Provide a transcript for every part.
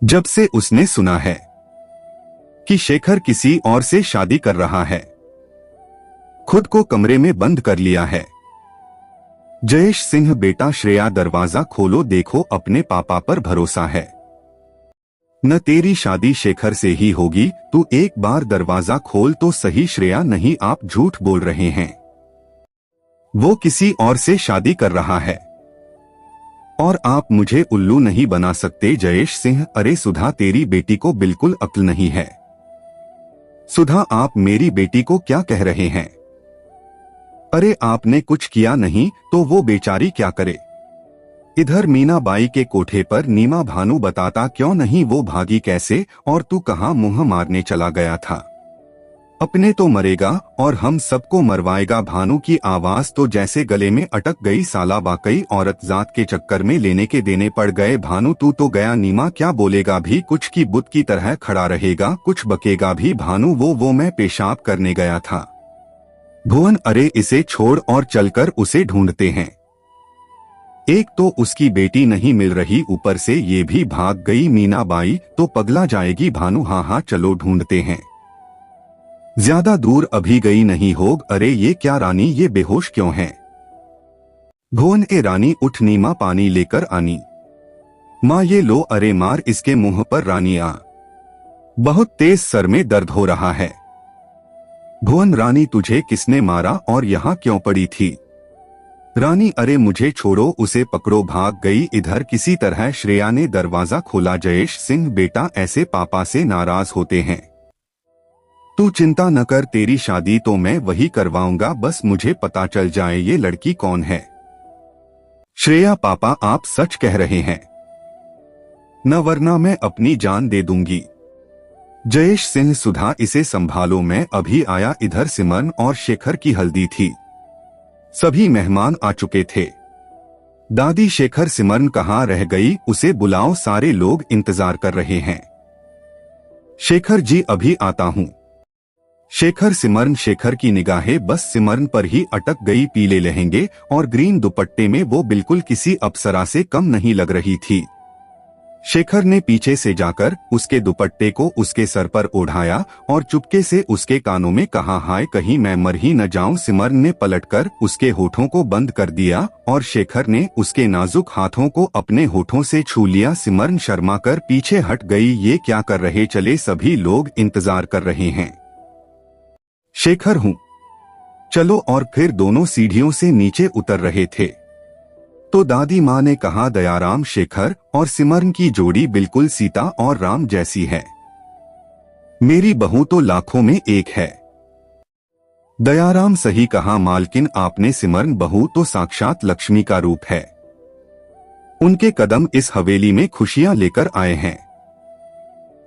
जब से उसने सुना है कि शेखर किसी और से शादी कर रहा है, खुद को कमरे में बंद कर लिया है। जयेश सिंह, बेटा श्रेया दरवाजा खोलो, देखो अपने पापा पर भरोसा है। न तेरी शादी शेखर से ही होगी, तू एक बार दरवाजा खोल तो सही। श्रेया, नहीं, आप झूठ बोल रहे हैं, वो किसी और से शादी कर रहा है और आप मुझे उल्लू नहीं बना सकते। जयेश सिंह, अरे सुधा, तेरी बेटी को बिल्कुल अक्ल नहीं है। सुधा, आप मेरी बेटी को क्या कह रहे हैं? अरे आपने कुछ किया नहीं तो वो बेचारी क्या करे? इधर मीनाबाई के कोठे पर नीमा भानु बताता क्यों नहीं वो भागी कैसे, और तू कहां मुंह मारने चला गया था? अपने तो मरेगा और हम सबको मरवाएगा। भानु की आवाज तो जैसे गले में अटक गई। साला वाकई औरत जात के चक्कर में लेने के देने पड़ गए। भानु, तू तो गया। नीमा, क्या बोलेगा भी? कुछ की बुत की तरह खड़ा रहेगा, कुछ बकेगा भी? भानु, वो मैं पेशाब करने गया था। भुवन, अरे इसे छोड़ और चलकर उसे ढूंढते हैं। एक तो उसकी बेटी नहीं मिल रही, ऊपर से ये भी भाग गई। मीनाबाई तो पगला जाएगी। भानु, हाँ चलो ढूंढते हैं। ज्यादा दूर अभी गई नहीं होग। अरे ये क्या रानी, ये बेहोश क्यों है? भुवन, ए रानी उठ, नीमा पानी लेकर आनी। माँ ये लो। अरे मार इसके मुंह पर रानी। बहुत तेज सर में दर्द हो रहा है। भुवन, रानी तुझे किसने मारा और यहाँ क्यों पड़ी थी? रानी, अरे मुझे छोड़ो, उसे पकड़ो, भाग गई। इधर किसी तरह श्रेया ने दरवाजा खोला। जयेश सिंह, बेटा ऐसे पापा से नाराज होते हैं। तू चिंता न कर, तेरी शादी तो मैं वही करवाऊंगा, बस मुझे पता चल जाए ये लड़की कौन है। श्रेया, पापा आप सच कह रहे हैं न, वरना मैं अपनी जान दे दूंगी। जयेश सिंह, सुधा इसे संभालो, मैं अभी आया। इधर सिमरन और शेखर की हल्दी थी, सभी मेहमान आ चुके थे। दादी, शेखर, सिमरन कहाँ रह गई? उसे बुलाओ, सारे लोग इंतजार कर रहे हैं। शेखर जी, अभी आता हूँ। शेखर, सिमरन। शेखर की निगाहें बस सिमरन पर ही अटक गई। पीले लहंगे और ग्रीन दुपट्टे में वो बिल्कुल किसी अप्सरा से कम नहीं लग रही थी। शेखर ने पीछे से जाकर उसके दुपट्टे को उसके सर पर ओढ़ाया और चुपके से उसके कानों में कहा, हाय कहीं मैं मर ही न जाऊं। सिमरन ने पलटकर उसके होठों को बंद कर दिया और शेखर ने उसके नाजुक हाथों को अपने होठों से छू लिया। सिमरन शर्मा कर पीछे हट गई। ये क्या कर रहे? चले, सभी लोग इंतजार कर रहे हैं। शेखर, हूँ, चलो। और फिर दोनों सीढ़ियों से नीचे उतर रहे थे तो दादी माँ ने कहा, दयाराम, शेखर और सिमरन की जोड़ी बिल्कुल सीता और राम जैसी है। मेरी बहू तो लाखों में एक है। दयाराम, सही कहा मालकिन आपने। सिमरन बहू तो साक्षात लक्ष्मी का रूप है। उनके कदम इस हवेली में खुशियां लेकर आए हैं।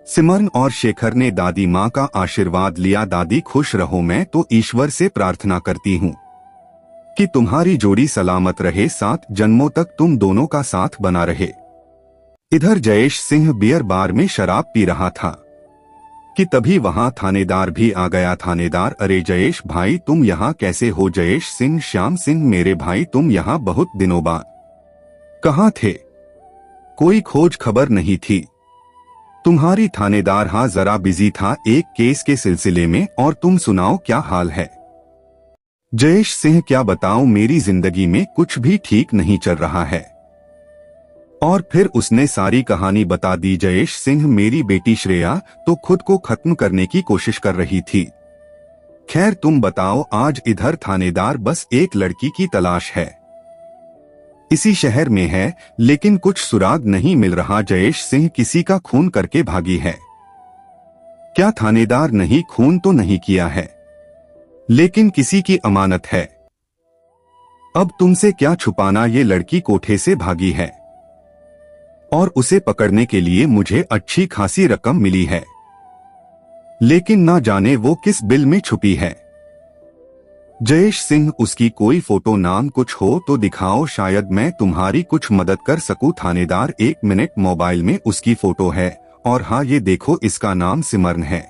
सिमरन और शेखर ने दादी माँ का आशीर्वाद लिया। दादी खुश रहो, मैं तो ईश्वर से प्रार्थना करती हूँ कि तुम्हारी जोड़ी सलामत रहे, 7 जन्मों तक तुम दोनों का साथ बना रहे। इधर जयेश सिंह बियर बार में शराब पी रहा था कि तभी वहां थानेदार भी आ गया। थानेदार, अरे जयेश भाई तुम यहाँ कैसे हो? जयेश सिंह, श्याम सिंह मेरे भाई, तुम यहाँ बहुत दिनों बाद कहाँ थे? कोई खोज खबर नहीं थी तुम्हारी। थानेदार, हाँ जरा बिजी था एक केस के सिलसिले में। और तुम सुनाओ, क्या हाल है? जयेश सिंह, क्या बताऊं, मेरी जिंदगी में कुछ भी ठीक नहीं चल रहा है। और फिर उसने सारी कहानी बता दी। जयेश सिंह, मेरी बेटी श्रेया तो खुद को खत्म करने की कोशिश कर रही थी। खैर तुम बताओ। आज इधर थानेदार, बस एक लड़की की तलाश है, इसी शहर में है, लेकिन कुछ सुराग नहीं मिल रहा। जयेश सिंह, किसी का खून करके भागी है क्या? थानेदार, नहीं, खून तो नहीं किया है, लेकिन किसी की अमानत है। अब तुमसे क्या छुपाना, ये लड़की कोठे से भागी है और उसे पकड़ने के लिए मुझे अच्छी खासी रकम मिली है, लेकिन ना जाने वो किस बिल में छुपी है। जयेश सिंह, उसकी कोई फोटो नाम कुछ हो तो दिखाओ, शायद मैं तुम्हारी कुछ मदद कर सकूं। थानेदार, 1 मिनट, मोबाइल में उसकी फोटो है और हाँ ये देखो, इसका नाम सिमरन है।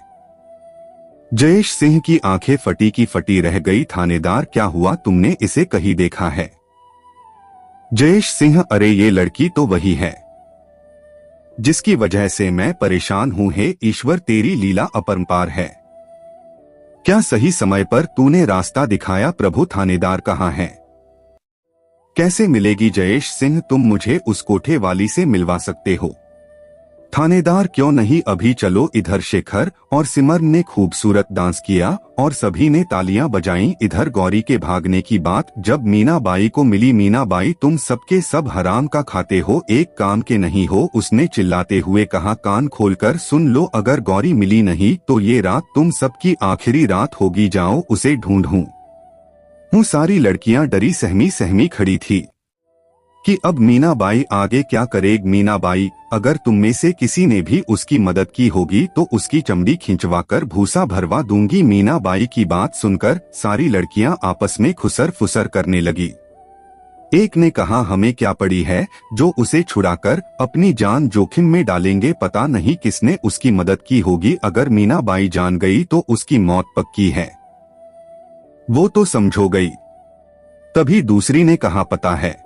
जयेश सिंह की आंखें फटी की फटी रह गई। थानेदार, क्या हुआ, तुमने इसे कहीं देखा है? जयेश सिंह, अरे ये लड़की तो वही है जिसकी वजह से मैं परेशान हूँ। हे ईश्वर, तेरी लीला अपरंपार है। क्या सही समय पर तूने रास्ता दिखाया प्रभु। थानेदार कहाँ है? कैसे मिलेगी? जयेश सिंह, तुम मुझे उस कोठे वाली से मिलवा सकते हो? थानेदार, क्यों नहीं, अभी चलो इधर। शेखर और सिमरन ने खूबसूरत डांस किया और सभी ने तालियां बजाईं। इधर गौरी के भागने की बात जब मीनाबाई को मिली, मीनाबाई, तुम सबके सब हराम का खाते हो, एक काम के नहीं हो। उसने चिल्लाते हुए कहा, कान खोलकर सुन लो, अगर गौरी मिली नहीं तो ये रात तुम सबकी आखिरी रात होगी। जाओ उसे ढूंढूं। सारी लड़कियां डरी सहमी सहमी खड़ी थी कि अब मीनाबाई आगे क्या करेगी। मीनाबाई, अगर तुम में से किसी ने भी उसकी मदद की होगी तो उसकी चमड़ी खिंचवाकर भूसा भरवा दूंगी। मीनाबाई की बात सुनकर सारी लड़कियां आपस में खुसर फुसर करने लगी। एक ने कहा, हमें क्या पड़ी है जो उसे छुड़ाकर अपनी जान जोखिम में डालेंगे। पता नहीं किसने उसकी मदद की होगी। अगर मीनाबाई जान गई तो उसकी मौत पक्की है, वो तो समझो गई। तभी दूसरी ने कहा, पता है,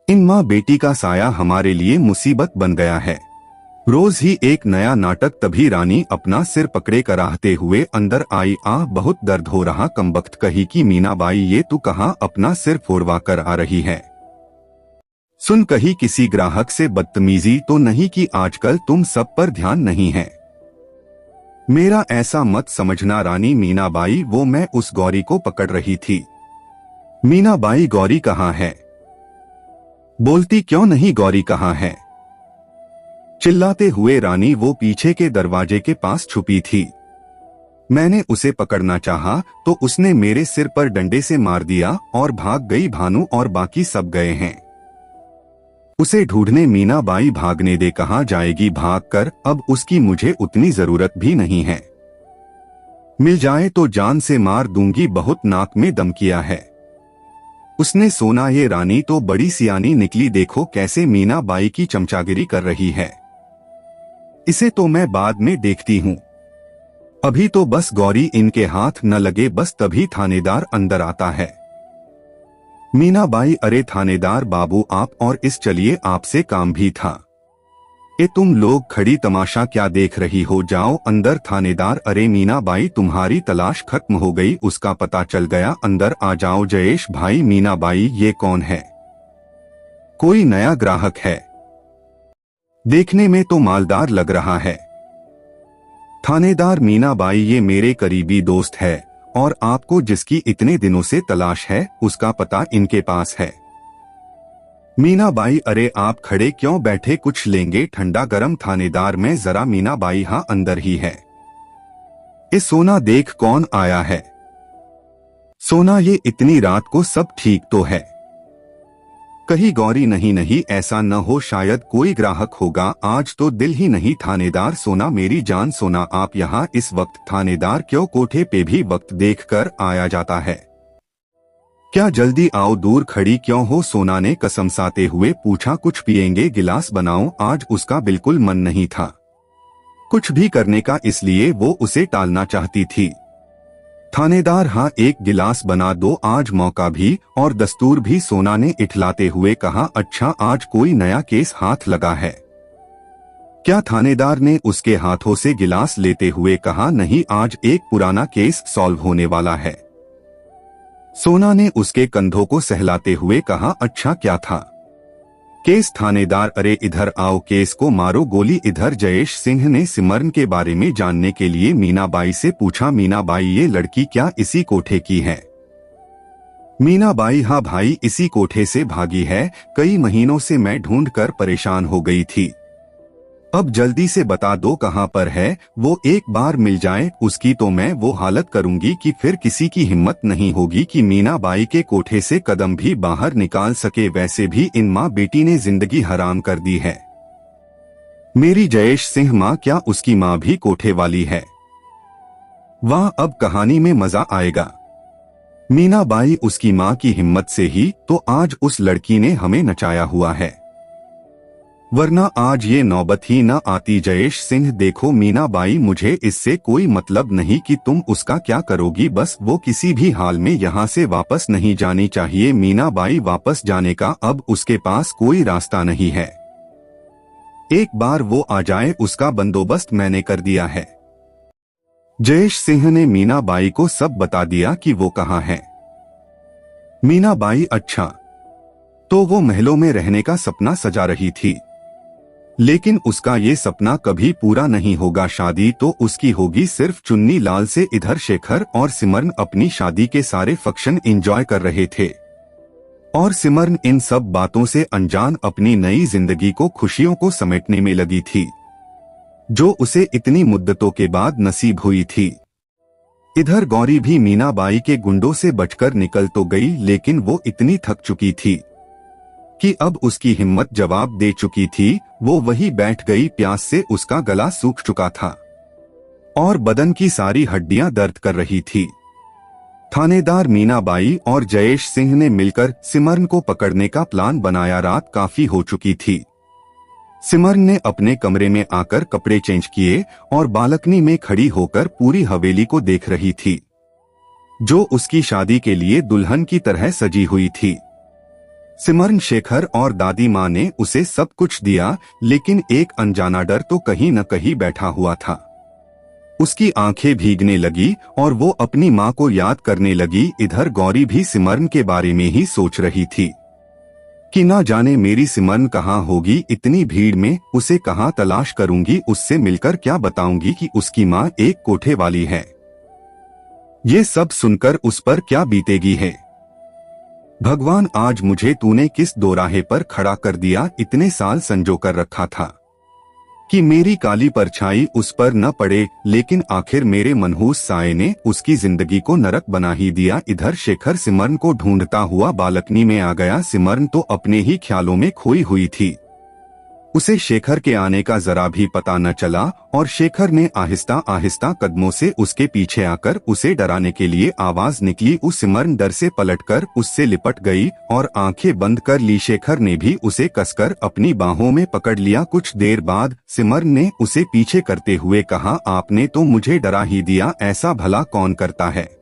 इन माँ बेटी का साया हमारे लिए मुसीबत बन गया है। रोज ही एक नया नाटक। तभी रानी अपना सिर पकड़े कराहते हुए अंदर आई। बहुत दर्द हो रहा। कमबख्त कही कि मीनाबाई, ये तू कहाँ अपना सिर फोड़वा कर आ रही है? सुन, कही किसी ग्राहक से बदतमीजी तो नहीं कि आजकल तुम सब पर ध्यान नहीं है? मेरा ऐसा मत समझना रानी। मीनाबाई, वो मैं उस गौरी को पकड़ रही थी। मीनाबाई, गौरी कहाँ है? बोलती क्यों नहीं? गौरी कहाँ है? चिल्लाते हुए रानी, वो पीछे के दरवाजे के पास छुपी थी। मैंने उसे पकड़ना चाहा तो उसने मेरे सिर पर डंडे से मार दिया और भाग गई। भानु और बाकी सब गए हैं उसे ढूंढने। मीनाबाई, भागने दे, कहाँ जाएगी भागकर? अब उसकी मुझे उतनी जरूरत भी नहीं है। मिल जाए तो जान से मार दूंगी। बहुत नाक में दम किया है उसने। सोना, ये रानी तो बड़ी सियानी निकली। देखो कैसे मीनाबाई की चमचागिरी कर रही है। इसे तो मैं बाद में देखती हूँ, अभी तो बस गौरी इनके हाथ न लगे बस। तभी थानेदार अंदर आता है। मीनाबाई, अरे थानेदार बाबू, आप और इस चलिए, आपसे काम भी था। ए तुम लोग खड़ी तमाशा क्या देख रही हो? जाओ अंदर। थानेदार, अरे मीनाबाई, तुम्हारी तलाश खत्म हो गई, उसका पता चल गया, अंदर आ जाओ। जयेश भाई, मीनाबाई ये कौन है? कोई नया ग्राहक है, देखने में तो मालदार लग रहा है। थानेदार, मीनाबाई ये मेरे करीबी दोस्त है और आपको जिसकी इतने दिनों से तलाश है उसका पता इनके पास है। मीनाबाई, अरे आप खड़े क्यों बैठे, कुछ लेंगे ठंडा गरम? थानेदार, मैं जरा। मीनाबाई, हाँ अंदर ही है। ये सोना देख कौन आया है। सोना, ये इतनी रात को सब ठीक तो है? कही गौरी, नहीं नहीं ऐसा न हो, शायद कोई ग्राहक होगा, आज तो दिल ही नहीं। थानेदार, सोना मेरी जान, सोना आप यहाँ इस वक्त? थानेदार, क्यों, कोठे पे भी वक्त देखकर आया जाता है क्या? जल्दी आओ, दूर खड़ी क्यों हो? सोना ने कसमसाते हुए पूछा, कुछ पिएंगे? गिलास बनाऊं? आज उसका बिल्कुल मन नहीं था कुछ भी करने का, इसलिए वो उसे टालना चाहती थी। थानेदार, हाँ एक गिलास बना दो, आज मौका भी और दस्तूर भी। सोना ने इठलाते हुए कहा, अच्छा आज कोई नया केस हाथ लगा है क्या? थानेदार ने उसके हाथों से गिलास लेते हुए कहा, नहीं आज एक पुराना केस सॉल्व होने वाला है। सोना ने उसके कंधों को सहलाते हुए कहा, अच्छा क्या था केस? थानेदार, अरे इधर आओ, केस को मारो गोली इधर। जयेश सिंह ने सिमरन के बारे में जानने के लिए मीनाबाई से पूछा, मीनाबाई ये लड़की क्या इसी कोठे की है? मीनाबाई, हाँ भाई इसी कोठे से भागी है, कई महीनों से मैं ढूंढकर परेशान हो गई थी। अब जल्दी से बता दो कहाँ पर है, वो एक बार मिल जाए उसकी तो मैं वो हालत करूंगी कि फिर किसी की हिम्मत नहीं होगी कि मीनाबाई के कोठे से कदम भी बाहर निकाल सके। वैसे भी इन माँ बेटी ने जिंदगी हराम कर दी है मेरी। जयेश सिंह, माँ क्या उसकी माँ भी कोठे वाली है? वाह, अब कहानी में मजा आएगा। मीनाबाई, उसकी माँ की हिम्मत से ही तो आज उस लड़की ने हमें नचाया हुआ है, वरना आज ये नौबत ही न आती। जयेश सिंह, देखो मीनाबाई, मुझे इससे कोई मतलब नहीं कि तुम उसका क्या करोगी, बस वो किसी भी हाल में यहाँ से वापस नहीं जानी चाहिए। मीनाबाई, वापस जाने का अब उसके पास कोई रास्ता नहीं है। एक बार वो आ जाए उसका बंदोबस्त मैंने कर दिया है। जयेश सिंह ने मीनाबाई को सब बता दिया कि वो कहाँ है। मीनाबाई, अच्छा। तो वो महलों में रहने का सपना सजा रही थी, लेकिन उसका ये सपना कभी पूरा नहीं होगा। शादी तो उसकी होगी सिर्फ चुन्नी लाल से। इधर शेखर और सिमरन अपनी शादी के सारे फंक्शन एंजॉय कर रहे थे और सिमरन इन सब बातों से अनजान अपनी नई जिंदगी को, खुशियों को समेटने में लगी थी, जो उसे इतनी मुद्दतों के बाद नसीब हुई थी। इधर गौरी भी मीनाबाई के गुंडों से बचकर निकल तो गई, लेकिन वो इतनी थक चुकी थी कि अब उसकी हिम्मत जवाब दे चुकी थी। वो वहीं बैठ गई। प्यास से उसका गला सूख चुका था और बदन की सारी हड्डियां दर्द कर रही थी। थानेदार मीनाबाई और जयेश सिंह ने मिलकर सिमरन को पकड़ने का प्लान बनाया। रात काफी हो चुकी थी। सिमरन ने अपने कमरे में आकर कपड़े चेंज किए और बालकनी में खड़ी होकर पूरी हवेली को देख रही थी, जो उसकी शादी के लिए दुल्हन की तरह सजी हुई थी। सिमरन, शेखर और दादी माँ ने उसे सब कुछ दिया, लेकिन एक अनजाना डर तो कहीं न कहीं बैठा हुआ था। उसकी आंखें भीगने लगी और वो अपनी माँ को याद करने लगी। इधर गौरी भी सिमरन के बारे में ही सोच रही थी कि ना जाने मेरी सिमरन कहाँ होगी। इतनी भीड़ में उसे कहाँ तलाश करूंगी, उससे मिलकर क्या बताऊंगी कि उसकी माँ एक कोठे वाली है। ये सब सुनकर उस पर क्या बीतेगी है। भगवान, आज मुझे तूने किस दोराहे पर खड़ा कर दिया। इतने साल संजो कर रखा था कि मेरी काली परछाई उस पर न पड़े, लेकिन आखिर मेरे मनहूस साये ने उसकी जिंदगी को नरक बना ही दिया। इधर शेखर सिमरन को ढूंढता हुआ बालकनी में आ गया। सिमरन तो अपने ही ख्यालों में खोई हुई थी। उसे शेखर के आने का जरा भी पता न चला और शेखर ने आहिस्ता आहिस्ता कदमों से उसके पीछे आकर उसे डराने के लिए आवाज निकली। उस सिमरन डर से पलटकर उससे लिपट गई और आंखें बंद कर ली। शेखर ने भी उसे कसकर अपनी बाहों में पकड़ लिया। कुछ देर बाद सिमरन ने उसे पीछे करते हुए कहा, आपने तो मुझे डरा ही दिया। ऐसा भला कौन करता है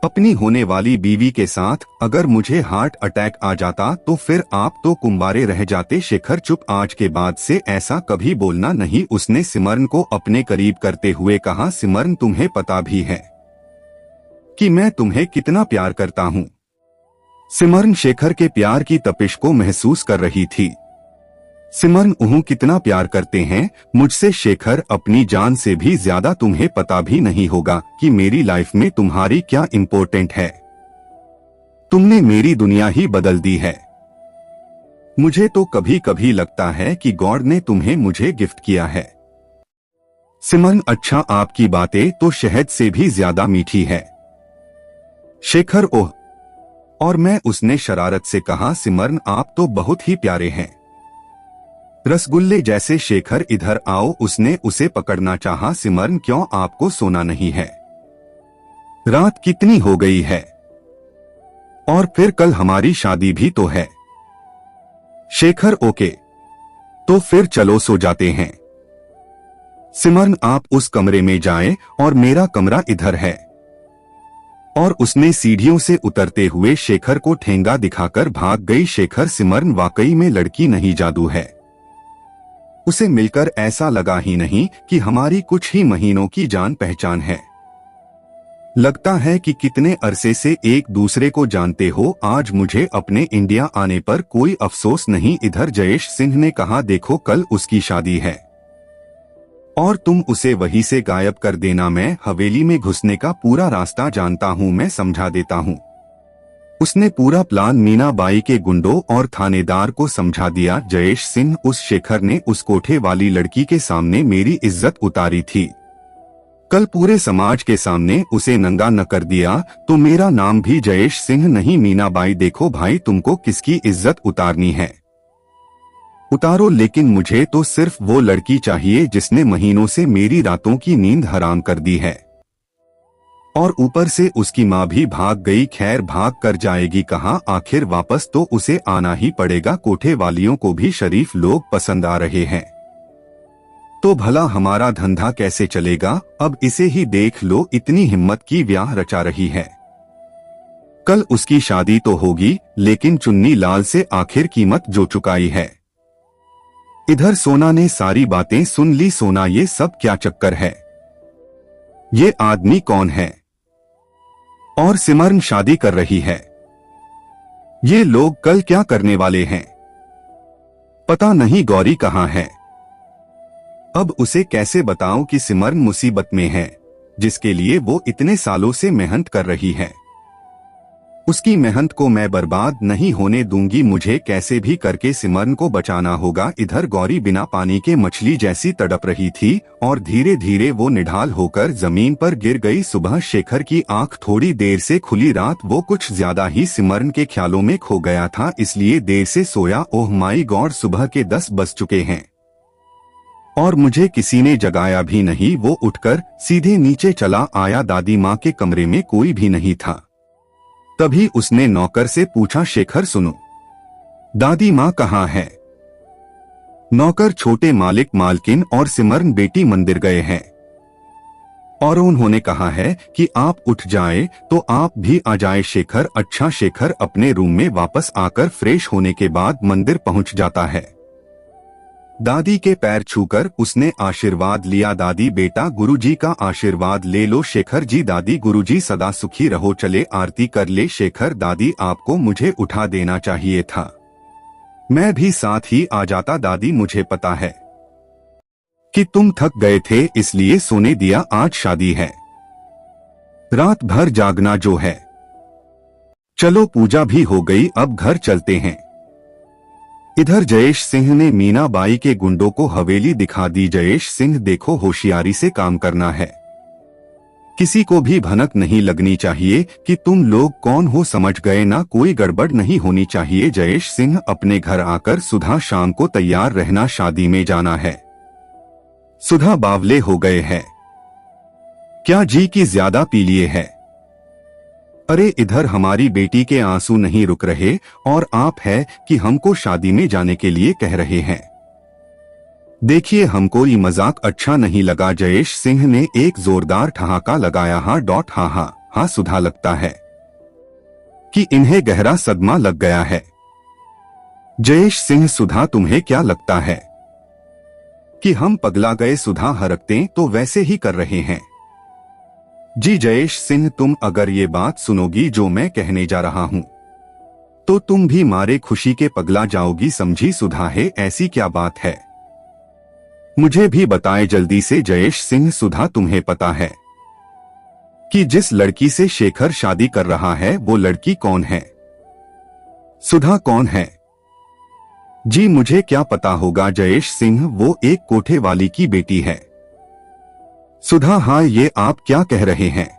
अपनी होने वाली बीवी के साथ। अगर मुझे हार्ट अटैक आ जाता तो फिर आप तो कुंवारे रह जाते। शेखर चुप, आज के बाद से ऐसा कभी बोलना नहीं, उसने सिमरन को अपने करीब करते हुए कहा। सिमरन, तुम्हें पता भी है कि मैं तुम्हें कितना प्यार करता हूँ। सिमरन शेखर के प्यार की तपिश को महसूस कर रही थी। सिमरन, उन्हें कितना प्यार करते हैं मुझसे शेखर, अपनी जान से भी ज्यादा। तुम्हें पता भी नहीं होगा कि मेरी लाइफ में तुम्हारी क्या इम्पोर्टेंट है। तुमने मेरी दुनिया ही बदल दी है। मुझे तो कभी कभी लगता है कि गॉड ने तुम्हें मुझे गिफ्ट किया है। सिमरन, अच्छा, आपकी बातें तो शहद से भी ज्यादा मीठी है। शेखर, ओह। और मैं, उसने शरारत से कहा। सिमरन, आप तो बहुत ही प्यारे हैं, रसगुल्ले जैसे। शेखर, इधर आओ। उसने उसे पकड़ना चाहा। सिमरन, क्यों, आपको सोना नहीं है? रात कितनी हो गई है और फिर कल हमारी शादी भी तो है। शेखर, ओके, तो फिर चलो सो जाते हैं। सिमरन, आप उस कमरे में जाएं और मेरा कमरा इधर है। और उसने सीढ़ियों से उतरते हुए शेखर को ठेंगा दिखाकर भाग गई। शेखर, सिमरन वाकई में लड़की नहीं, जादू है। उसे मिलकर ऐसा लगा ही नहीं कि हमारी कुछ ही महीनों की जान पहचान है। लगता है कि कितने अरसे से एक दूसरे को जानते हो। आज मुझे अपने इंडिया आने पर कोई अफसोस नहीं। इधर जयेश सिंह ने कहा, देखो कल उसकी शादी है और तुम उसे वहीं से गायब कर देना। मैं हवेली में घुसने का पूरा रास्ता जानता हूँ, मैं समझा देता हूँ। उसने पूरा प्लान मीनाबाई के गुंडों और थानेदार को समझा दिया। जयेश सिंह, उस शेखर ने उस कोठे वाली लड़की के सामने मेरी इज्जत उतारी थी। कल पूरे समाज के सामने उसे नंगा न कर दिया तो मेरा नाम भी जयेश सिंह नहीं। मीनाबाई, देखो भाई, तुमको किसकी इज्जत उतारनी है उतारो, लेकिन मुझे तो सिर्फ वो लड़की चाहिए जिसने महीनों से मेरी रातों की नींद हराम कर दी है। और ऊपर से उसकी माँ भी भाग गई। खैर, भाग कर जाएगी कहाँ, आखिर वापस तो उसे आना ही पड़ेगा। कोठे वालियों को भी शरीफ लोग पसंद आ रहे हैं, तो भला हमारा धंधा कैसे चलेगा। अब इसे ही देख लो, इतनी हिम्मत की व्याह रचा रही है। कल उसकी शादी तो होगी, लेकिन चुन्नी लाल से आखिर कीमत जो चुकाई है इधर सोना ने सारी बातें सुन ली। सोना, ये सब क्या चक्कर है? ये आदमी कौन है? और सिमरन शादी कर रही है। ये लोग कल क्या करने वाले हैं? पता नहीं गौरी कहाँ है। अब उसे कैसे बताऊं कि सिमरन मुसीबत में है, जिसके लिए वो इतने सालों से मेहनत कर रही है। उसकी मेहनत को मैं बर्बाद नहीं होने दूंगी। मुझे कैसे भी करके सिमरन को बचाना होगा। इधर गौरी बिना पानी के मछली जैसी तड़प रही थी और धीरे धीरे वो निढाल होकर जमीन पर गिर गई। सुबह शेखर की आंख थोड़ी देर से खुली। रात वो कुछ ज्यादा ही सिमरन के ख्यालों में खो गया था, इसलिए देर से सोया। ओह माई गॉड, सुबह के 10 बज चुके हैं और मुझे किसी ने जगाया भी नहीं। वो उठकर सीधे नीचे चला आया। दादी माँ के कमरे में कोई भी नहीं था। तभी उसने नौकर से पूछा, शेखर सुनो, दादी माँ कहाँ है? नौकर, छोटे मालिक मालकिन और सिमरन बेटी मंदिर गए हैं और उन्होंने कहा है कि आप उठ जाए तो आप भी आ जाए। शेखर, अच्छा। शेखर अपने रूम में वापस आकर फ्रेश होने के बाद मंदिर पहुंच जाता है। दादी के पैर छूकर उसने आशीर्वाद लिया। दादी, बेटा गुरुजी का आशीर्वाद ले लो। शेखर जी, दादी गुरुजी सदा सुखी रहो। चले आरती कर ले। शेखर, दादी आपको मुझे उठा देना चाहिए था, मैं भी साथ ही आ जाता। दादी, मुझे पता है कि तुम थक गए थे, इसलिए सोने दिया। आज शादी है, रात भर जागना जो है। चलो, पूजा भी हो गई, अब घर चलते हैं। इधर जयेश सिंह ने मीना बाई के गुंडों को हवेली दिखा दी। जयेश सिंह, देखो होशियारी से काम करना है, किसी को भी भनक नहीं लगनी चाहिए कि तुम लोग कौन हो, समझ गए ना? कोई गड़बड़ नहीं होनी चाहिए। जयेश सिंह, अपने घर आकर सुधा शाम को तैयार रहना, शादी में जाना है। सुधा बावले हो गए हैं, क्या जी की ज्यादा पी लिए है? अरे इधर हमारी बेटी के आंसू नहीं रुक रहे और आप है कि हमको शादी में जाने के लिए कह रहे हैं। देखिए, हमको ये मजाक अच्छा नहीं लगा। जयेश सिंह ने एक जोरदार ठहाका लगाया। हाँ, सुधा, लगता है कि इन्हें गहरा सदमा लग गया है। जयेश सिंह, सुधा तुम्हें क्या लगता है कि हम पगला गए? सुधा हरकतें तो वैसे ही कर रहे हैं। जी जयेश सिंह, तुम अगर ये बात सुनोगी जो मैं कहने जा रहा हूँ तो तुम भी मारे खुशी के पगला जाओगी, समझी? सुधा है, ऐसी क्या बात है, मुझे भी बताए जल्दी से। जयेश सिंह, सुधा तुम्हें पता है कि जिस लड़की से शेखर शादी कर रहा है वो लड़की कौन है? सुधा, कौन है? जी मुझे क्या पता होगा जयेश सिंह, वो एक कोठे वाली की बेटी है। सुधा, हाँ, ये आप क्या कह रहे हैं?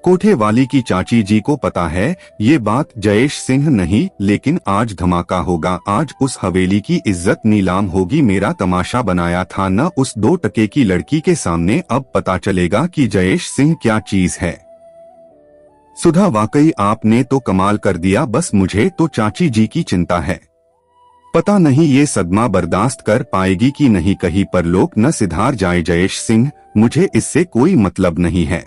कोठे वाली की चाची जी को पता है ये बात? जयेश सिंह, नहीं, लेकिन आज धमाका होगा। आज उस हवेली की इज्जत नीलाम होगी। मेरा तमाशा बनाया था न उस 2 टके की लड़की के सामने, अब पता चलेगा कि जयेश सिंह क्या चीज है। सुधा, वाकई आपने तो कमाल कर दिया। बस मुझे तो चाची जी की चिंता है, पता नहीं ये सदमा बर्दाश्त कर पाएगी कि नहीं, कहीं पर लोग न सिधार जाए। जयेश सिंह, मुझे इससे कोई मतलब नहीं है,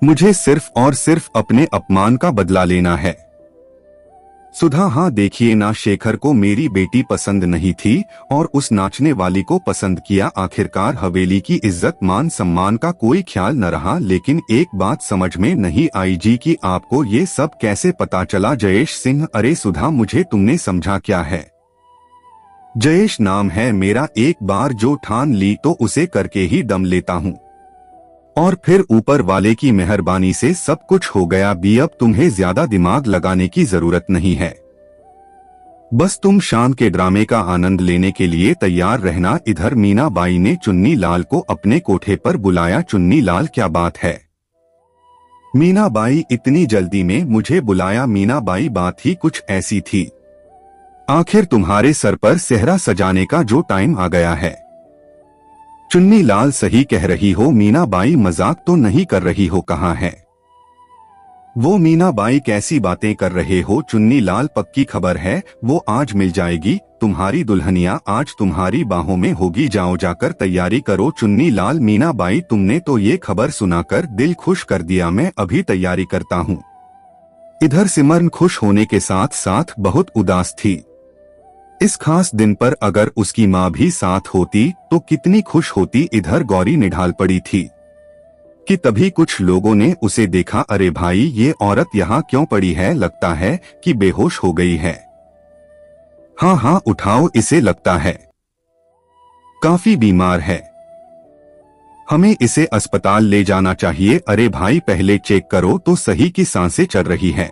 मुझे सिर्फ और सिर्फ अपने अपमान का बदला लेना है। सुधा, हाँ देखिए ना, शेखर को मेरी बेटी पसंद नहीं थी और उस नाचने वाली को पसंद किया। आखिरकार हवेली की इज्जत मान सम्मान का कोई ख्याल न रहा। लेकिन एक बात समझ में नहीं आई जी कि आपको ये सब कैसे पता चला? जयेश सिंह, अरे सुधा, मुझे तुमने समझा क्या है? जयेश नाम है मेरा, एक बार जो ठान ली तो उसे करके ही दम लेता हूँ और फिर ऊपर वाले की मेहरबानी से सब कुछ हो गया भी। अब तुम्हें ज्यादा दिमाग लगाने की जरूरत नहीं है, बस तुम शाम के ड्रामे का आनंद लेने के लिए तैयार रहना। इधर मीना बाई ने चुन्नी लाल को अपने कोठे पर बुलाया। चुन्नी लाल, क्या बात है? मीना बाई, इतनी जल्दी में मुझे बुलाया? मीना बाई, बात ही कुछ ऐसी थी, आखिर तुम्हारे सर पर सेहरा सजाने का जो टाइम आ गया है। चुन्नी लाल, सही कह रही हो मीना बाई, मजाक तो नहीं कर रही हो? कहाँ है वो? मीना बाई, कैसी बातें कर रहे हो? चुन्नी लाल, पक्की खबर है, वो आज मिल जाएगी। तुम्हारी दुल्हनिया आज तुम्हारी बाहों में होगी, जाओ जाकर तैयारी करो। चुन्नी लाल, मीना बाई, तुमने तो ये खबर सुनाकर दिल खुश कर दिया, मैं अभी तैयारी करता हूँ। इधर सिमरन खुश होने के साथ साथ बहुत उदास थी। इस खास दिन पर अगर उसकी माँ भी साथ होती तो कितनी खुश होती। इधर गौरी निढाल पड़ी थी कि तभी कुछ लोगों ने उसे देखा। अरे भाई, ये औरत यहाँ क्यों पड़ी है? लगता है कि बेहोश हो गई है। हाँ हाँ, उठाओ इसे, लगता है काफी बीमार है, हमें इसे अस्पताल ले जाना चाहिए। अरे भाई, पहले चेक करो तो सही कि सांसें चल रही है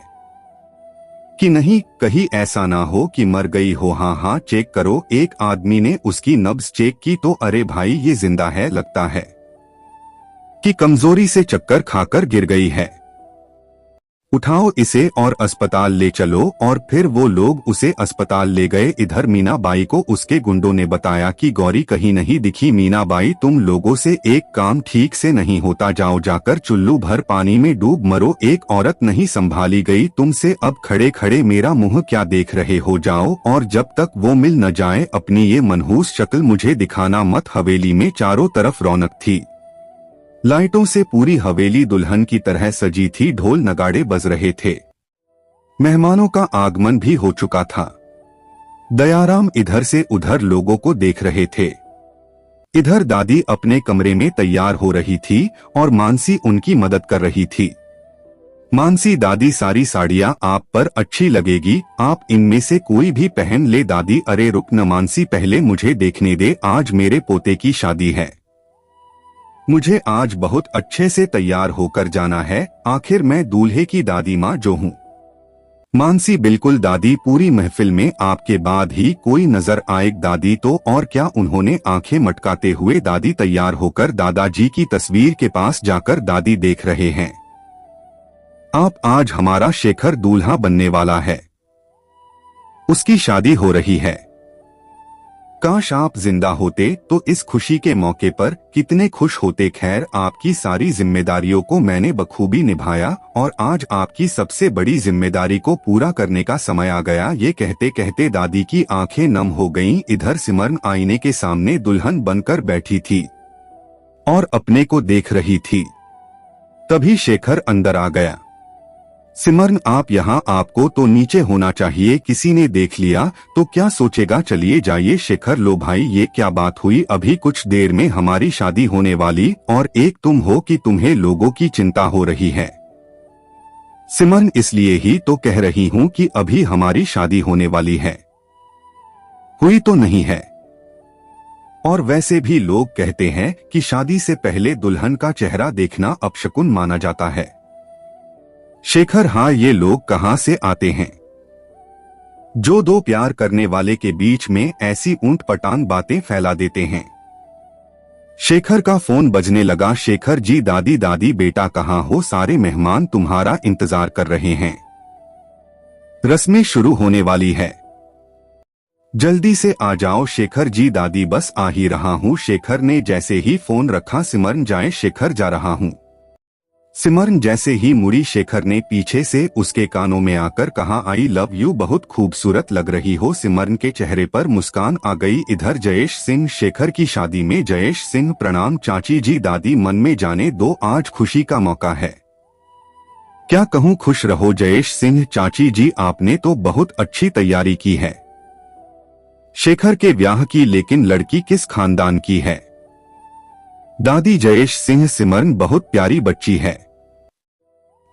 कि नहीं, कहीं ऐसा ना हो कि मर गई हो। हाँ हाँ, चेक करो। एक आदमी ने उसकी नब्ज चेक की तो अरे भाई, ये जिंदा है। लगता है कि कमजोरी से चक्कर खाकर गिर गई है। उठाओ इसे और अस्पताल ले चलो। और फिर वो लोग उसे अस्पताल ले गए। इधर मीनाबाई को उसके गुंडों ने बताया कि गौरी कहीं नहीं दिखी। मीनाबाई, तुम लोगों से एक काम ठीक से नहीं होता, जाओ जाकर चुल्लू भर पानी में डूब मरो। एक औरत नहीं संभाली गई तुमसे। अब खड़े खड़े मेरा मुंह क्या देख रहे हो? जाओ, और जब तक वो मिल न जाए अपनी ये मनहूस शक्ल मुझे दिखाना मत। हवेली में चारों तरफ रौनक थी, लाइटों से पूरी हवेली दुल्हन की तरह सजी थी। ढोल नगाड़े बज रहे थे, मेहमानों का आगमन भी हो चुका था। दयाराम इधर से उधर लोगों को देख रहे थे। इधर दादी अपने कमरे में तैयार हो रही थी और मानसी उनकी मदद कर रही थी। मानसी, दादी, सारी साड़ियां आप पर अच्छी लगेगी, आप इनमें से कोई भी पहन ले। दादी, अरे रुक न मानसी, पहले मुझे देखने दे। आज मेरे पोते की शादी है, मुझे आज बहुत अच्छे से तैयार होकर जाना है। आखिर मैं दूल्हे की दादी माँ जो हूँ। मानसी, बिल्कुल दादी, पूरी महफिल में आपके बाद ही कोई नजर आए। दादी, तो और क्या? उन्होंने आंखें मटकाते हुए दादी तैयार होकर दादाजी की तस्वीर के पास जाकर दादी देख रहे हैं। आप, आज हमारा शेखर दूल्हा बनने वाला है, उसकी शादी हो रही है। काश आप जिंदा होते तो इस खुशी के मौके पर कितने खुश होते। खैर, आपकी सारी जिम्मेदारियों को मैंने बखूबी निभाया और आज आपकी सबसे बड़ी जिम्मेदारी को पूरा करने का समय आ गया। ये कहते कहते दादी की आंखें नम हो गईं। इधर सिमरन आईने के सामने दुल्हन बनकर बैठी थी और अपने को देख रही थी। तभी शेखर अंदर आ गया। सिमरन, आप यहाँ? आपको तो नीचे होना चाहिए, किसी ने देख लिया तो क्या सोचेगा? चलिए जाइए। शेखर, लो भाई, ये क्या बात हुई? अभी कुछ देर में हमारी शादी होने वाली और एक तुम हो कि तुम्हें लोगों की चिंता हो रही है। सिमरन, इसलिए ही तो कह रही हूँ कि अभी हमारी शादी होने वाली है, हुई तो नहीं है। और वैसे भी लोग कहते हैं कि शादी से पहले दुल्हन का चेहरा देखना अपशकुन माना जाता है। शेखर, हाँ, ये लोग कहाँ से आते हैं जो दो प्यार करने वाले के बीच में ऐसी ऊंट पटांग बातें फैला देते हैं। शेखर का फोन बजने लगा। शेखर जी, दादी, दादी, बेटा कहाँ हो? सारे मेहमान तुम्हारा इंतजार कर रहे हैं, रस्में शुरू होने वाली है, जल्दी से आ जाओ। शेखर जी, दादी, बस आ ही रहा हूँ। शेखर ने जैसे ही फोन रखा, सिमरन, जाए, शेखर जा रहा हूँ। सिमरन जैसे ही मुड़ी, शेखर ने पीछे से उसके कानों में आकर कहा, आई लव यू, बहुत खूबसूरत लग रही हो। सिमरन के चेहरे पर मुस्कान आ गई। इधर जयेश सिंह शेखर की शादी में। जयेश सिंह, प्रणाम चाची जी। दादी, मन में जाने दो, आज खुशी का मौका है। क्या कहूँ, खुश रहो। जयेश सिंह, चाची जी, आपने तो बहुत अच्छी तैयारी की है शेखर के ब्याह की, लेकिन लड़की किस खानदान की है? दादी, जयेश सिंह, सिमरन बहुत प्यारी बच्ची है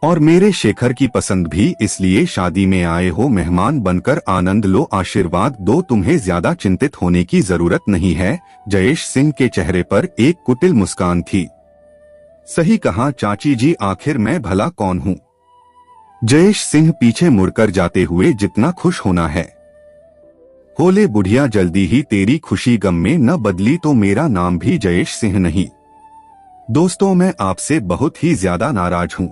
और मेरे शेखर की पसंद भी, इसलिए शादी में आए हो, मेहमान बनकर आनंद लो, आशीर्वाद दो, तुम्हें ज्यादा चिंतित होने की जरूरत नहीं है। जयेश सिंह के चेहरे पर एक कुटिल मुस्कान थी। सही कहा चाची जी, आखिर मैं भला कौन हूँ? जयेश सिंह पीछे मुड़कर जाते हुए, जितना खुश होना है होले बुढ़िया, जल्दी ही तेरी खुशी गम में न बदली तो मेरा नाम भी जयेश सिंह नहीं। दोस्तों, मैं आपसे बहुत ही ज्यादा नाराज हूँ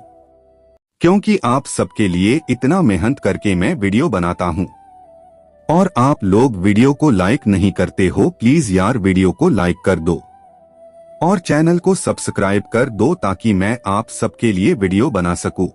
क्योंकि आप सबके लिए इतना मेहनत करके मैं वीडियो बनाता हूँ और आप लोग वीडियो को लाइक नहीं करते हो। प्लीज यार, वीडियो को लाइक कर दो और चैनल को सब्सक्राइब कर दो ताकि मैं आप सबके लिए वीडियो बना सकूं।